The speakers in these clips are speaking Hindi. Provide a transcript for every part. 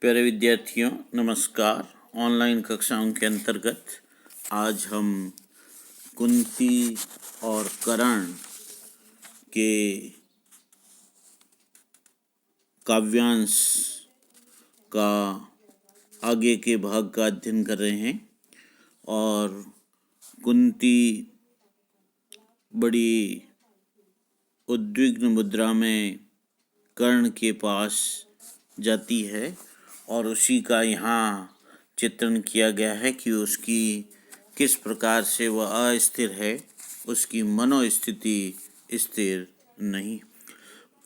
प्यारे विद्यार्थियों नमस्कार। ऑनलाइन कक्षाओं के अंतर्गत आज हम कुंती और कर्ण के काव्यांश का आगे के भाग का अध्ययन कर रहे हैं। और कुंती बड़ी उद्विग्न मुद्रा में कर्ण के पास जाती है और उसी का यहाँ चित्रण किया गया है कि उसकी किस प्रकार से वह अस्थिर है, उसकी मनोस्थिति स्थिर नहीं।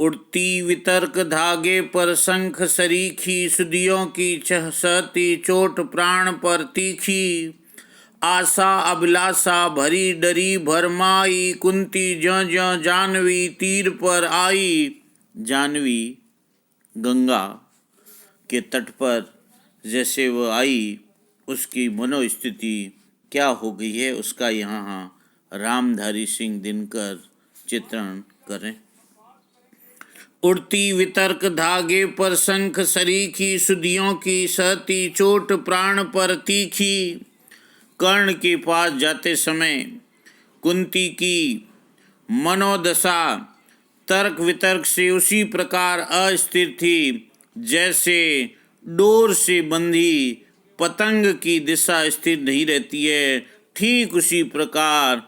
उड़ती वितर्क धागे पर शंख सरीखी, सुदियों की सहती चोट प्राण पर तीखी। आशा अभिलाषा भरी डरी भरमाई, कुंती ज्यों ज्यों जानवी तीर पर आई। जानवी गंगा के तट पर जैसे वह आई, उसकी मनोस्थिति क्या हो गई है उसका यहाँ रामधारी सिंह दिनकर चित्रण करें। उड़ती वितर्क धागे पर शंख सरीखी, सुदियों की सहती चोट प्राण पर तीखी। कर्ण के पास जाते समय कुंती की मनोदशा तर्क वितर्क से उसी प्रकार अस्थिर थी जैसे डोर से बंधी पतंग की दिशा स्थिर नहीं रहती है। ठीक उसी प्रकार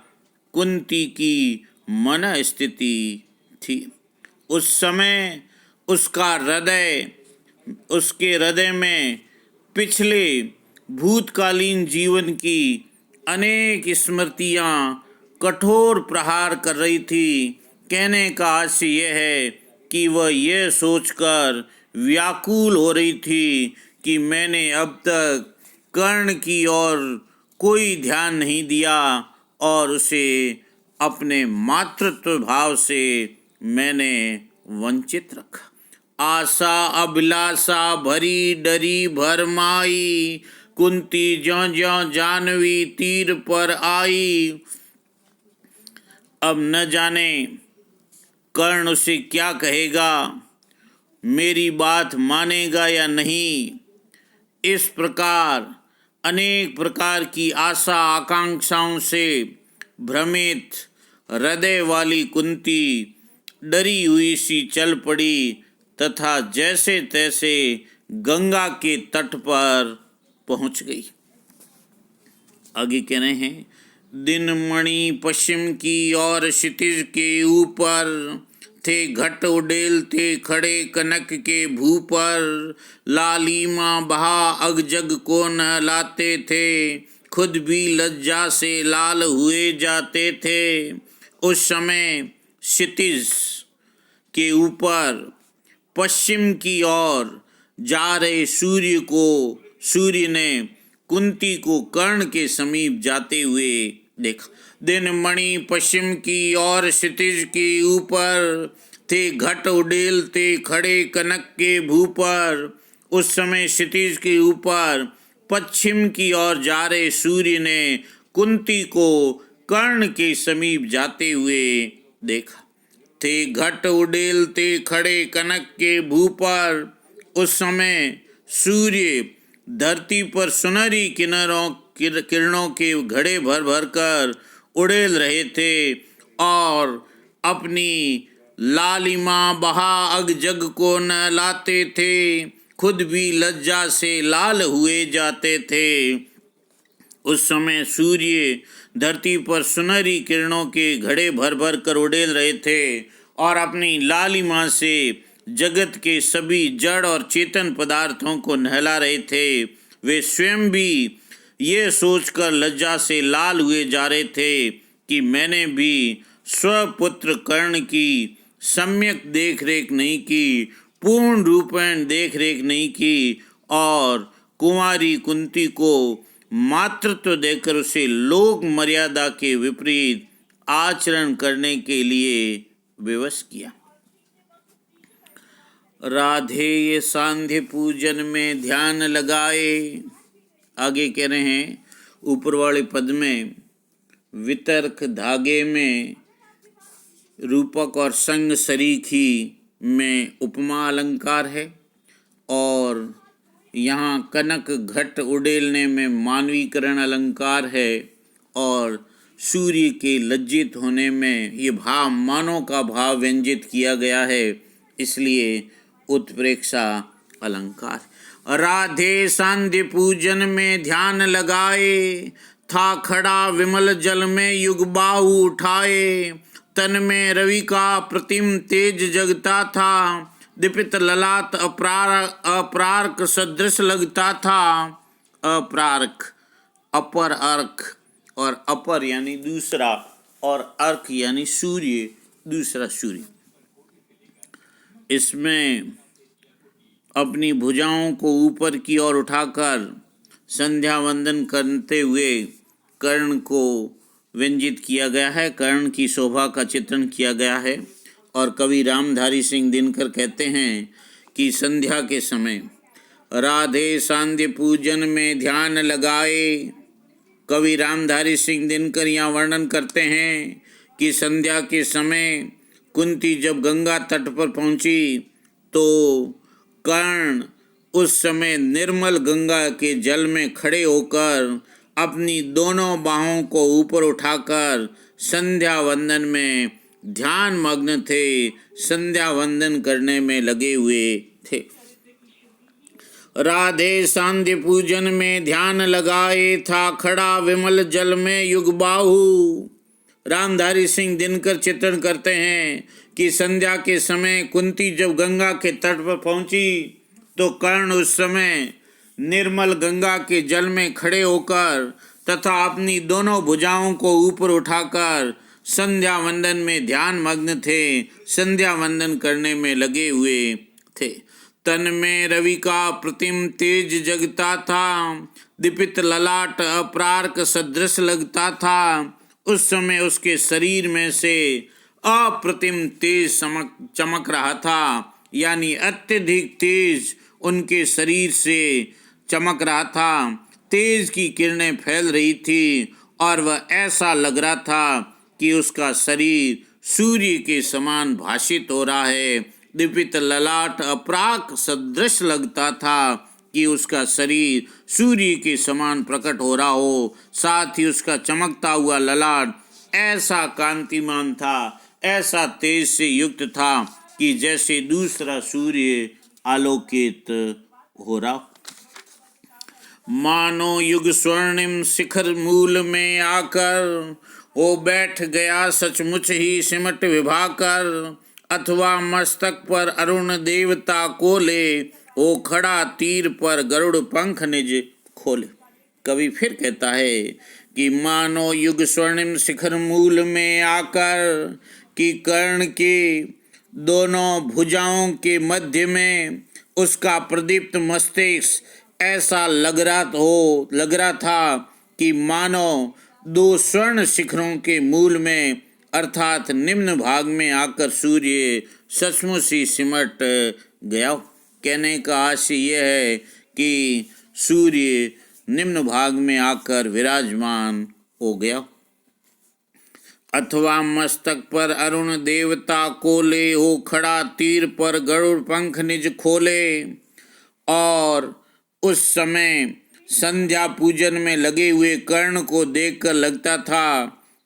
कुंती की मन स्थिति थी। उस समय उसका हृदय, उसके हृदय में पिछले भूतकालीन जीवन की अनेक स्मृतियाँ कठोर प्रहार कर रही थी। कहने का आशय यह है कि वह यह सोचकर व्याकुल हो रही थी कि मैंने अब तक कर्ण की ओर कोई ध्यान नहीं दिया और उसे अपने मातृत्व भाव से मैंने वंचित रखा। आशा अभिलाषा भरी डरी भरमाई, कुंती ज्यों ज्यों जानवी तीर पर आई। अब न जाने कर्ण उसे क्या कहेगा, मेरी बात मानेगा या नहीं। इस प्रकार अनेक प्रकार की आशा आकांक्षाओं से भ्रमित हृदय वाली कुंती डरी हुई सी चल पड़ी तथा जैसे तैसे गंगा के तट पर पहुंच गई। आगे कह रहे हैं, दिन मणि पश्चिम की ओर क्षितिज के ऊपर थे, घट उड़ेलते खड़े कनक के भू पर। लालिमा बहा अग जग को नहलाते थे, खुद भी लज्जा से लाल हुए जाते थे। उस समय क्षितिज के ऊपर पश्चिम की ओर जा रहे सूर्य ने कुंती को कर्ण के समीप जाते हुए देखा। दिन मणि पश्चिम की ओर क्षितिज के ऊपर थे, घट उड़ेलते खड़े कनक के भू पर। उस समय क्षितिज के ऊपर पश्चिम की ओर जा रहे सूर्य ने कुंती को कर्ण के समीप जाते हुए देखा। थे घट उड़ेलते खड़े कनक के भू पर। उस समय सूर्य धरती पर सुनहरी किरणों के घड़े भर भर कर उड़ेल रहे थे और अपनी लालिमा बहा अग जग को नहलाते थे, खुद भी लज्जा से लाल हुए जाते थे। उस समय सूर्य धरती पर सुनहरी किरणों के घड़े भर भर कर उड़ेल रहे थे और अपनी लालिमा से जगत के सभी जड़ और चेतन पदार्थों को नहला रहे थे। वे स्वयं भी ये सोचकर लज्जा से लाल हुए जा रहे थे कि मैंने भी स्वपुत्र कर्ण की सम्यक देख रेख नहीं की, पूर्ण रूपेण देख रेख नहीं की और कुंवारी कुंती को मातृत्व देकर उसे लोक मर्यादा के विपरीत आचरण करने के लिए विवश किया। राधे ये सांध्य पूजन में ध्यान लगाए। आगे कह रहे हैं, ऊपर वाले पद में वितर्क धागे में रूपक और संग सरीखी में उपमा अलंकार है और यहाँ कनक घट उड़ेलने में मानवीकरण अलंकार है और सूर्य के लज्जित होने में ये भाव मानव का भाव व्यंजित किया गया है, इसलिए उत्प्रेक्षा अलंकार। राधे सांध्य पूजन में ध्यान लगाए, था खड़ा विमल जल में युग बाहु उठाए। तन में रवि का प्रतिम तेज जगता था, दीपित ललाट अप्रार्क सदृश लगता था। अप्रार्क अपर अर्क, और अपर यानी दूसरा और अर्क यानी सूर्य, दूसरा सूर्य। इसमें अपनी भुजाओं को ऊपर की ओर उठाकर संध्या वंदन करते हुए कर्ण को व्यंजित किया गया है, कर्ण की शोभा का चित्रण किया गया है। और कवि रामधारी सिंह दिनकर कहते हैं कि संध्या के समय राधे सांध्य पूजन में ध्यान लगाए। कवि रामधारी सिंह दिनकर यहाँ वर्णन करते हैं कि संध्या के समय कुंती जब गंगा तट पर पहुंची तो कर्ण उस समय निर्मल गंगा के जल में खड़े होकर अपनी दोनों बाहों को ऊपर उठाकर संध्या वंदन में ध्यान मग्न थे, संध्या वंदन करने में लगे हुए थे। राधे सांध्य पूजन में ध्यान लगाए, था खड़ा विमल जल में युग बाहु। रामधारी सिंह दिनकर चित्रण करते हैं कि संध्या के समय कुंती जब गंगा के तट पर पहुंची तो कर्ण उस समय निर्मल गंगा के जल में खड़े होकर तथा अपनी दोनों भुजाओं को ऊपर उठाकर संध्या वंदन में ध्यान मग्न थे, संध्या वंदन करने में लगे हुए थे। तन में रवि का प्रतिम तेज जगता था, दीपित ललाट अप्रार्क सदृश लगता था। उस समय उसके शरीर में से अप्रतिम तेज चमक रहा था, यानी अत्यधिक तेज उनके शरीर से चमक रहा था। तेज की किरणें फैल रही थी और वह ऐसा लग रहा था कि उसका शरीर सूर्य के समान भाषित हो रहा है। दीपित ललाट अप्राक सदृश लगता था कि उसका शरीर सूर्य के समान प्रकट हो रहा हो। साथ ही उसका चमकता हुआ ललाट ऐसा कांतिमान था, ऐसा तेज से युक्त था कि जैसे दूसरा सूर्य आलोकित हो रहा। मानो युग स्वर्णिम शिखर मूल में आकर वो बैठ गया सचमुच ही सिमट विभाकर। अथवा मस्तक पर अरुण देवता कोले, वो खड़ा तीर पर गरुड़ पंख निज खोले। कवि फिर कहता है कि मानो युग स्वर्णिम शिखर मूल में आकर, कि कर्ण के दोनों भुजाओं के मध्य में उसका प्रदीप्त मस्तिष्क ऐसा लग रहा था कि मानो दो स्वर्ण शिखरों के मूल में अर्थात निम्न भाग में आकर सूर्य सचमुच ही सिमट गया। कहने का आशय यह है कि सूर्य निम्न भाग में आकर विराजमान हो गया। अथवा मस्तक पर अरुण देवता कोले, हो खड़ा तीर पर गरुड़ पंख निज खोले। और उस समय संध्या पूजन में लगे हुए कर्ण को देखकर लगता था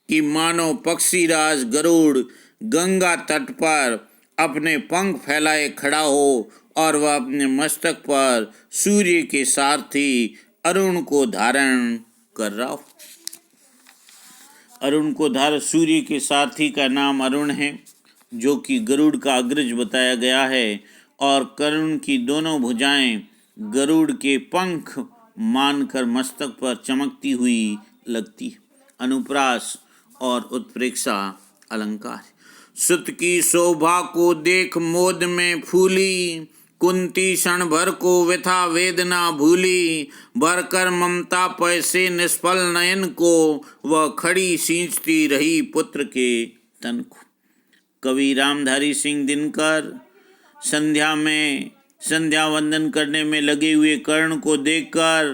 कि मानो पक्षीराज गरुड़ गंगा तट पर अपने पंख फैलाए खड़ा हो और वह अपने मस्तक पर सूर्य के सारथी अरुण को धारण कर रहा हो। अरुण को धारण, सूर्य के सारथी का नाम अरुण है, जो कि गरुड़ का अग्रज बताया गया है। और कर्ण की दोनों भुजाएं गरुड़ के पंख मानकर मस्तक पर चमकती हुई लगती। अनुप्रास और उत्प्रेक्षा अलंकार। सुत की शोभा को देख मोद में फूली, कुंती क्षण भर को व्यथा वेदना भूली। भरकर ममता पैसे निष्फल नयन को, वह खड़ी सींचती रही पुत्र के तन को। कवि रामधारी सिंह दिनकर संध्या में संध्या वंदन करने में लगे हुए कर्ण को देखकर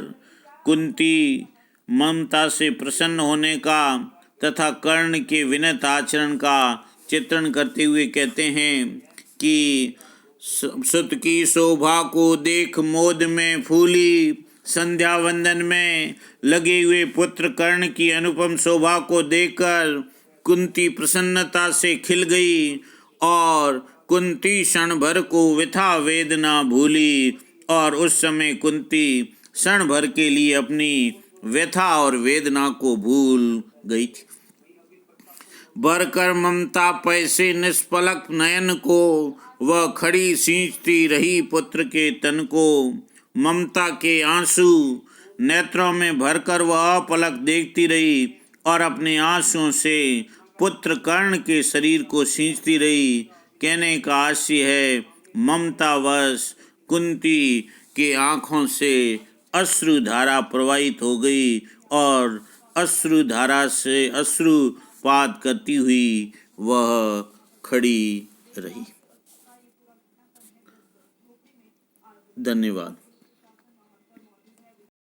कुंती ममता से प्रसन्न होने का तथा कर्ण के विनत आचरण का चित्रण करते हुए कहते हैं कि सुत की शोभा को देख मोद में फूली। संध्या वंदन में लगे हुए पुत्र कर्ण की अनुपम शोभा को देखकर कुंती प्रसन्नता से खिल गई और कुंती क्षण भर को व्यथा वेदना भूली। और उस समय कुंती क्षण भर के लिए अपनी व्यथा और वेदना को भूल गई थी। भरकर ममता पैसे निष्पलक नयन को, वह खड़ी सींचती रही पुत्र के तन को। ममता के आंसू नेत्रों में भरकर वह अपलक देखती रही और अपने आंसुओं से पुत्र कर्ण के शरीर को सींचती रही। कहने का आशय है, ममतावश कुंती के आँखों से अश्रुधारा प्रवाहित हो गई और अश्रुधारा से अश्रुपात करती हुई वह खड़ी रही। धन्यवाद।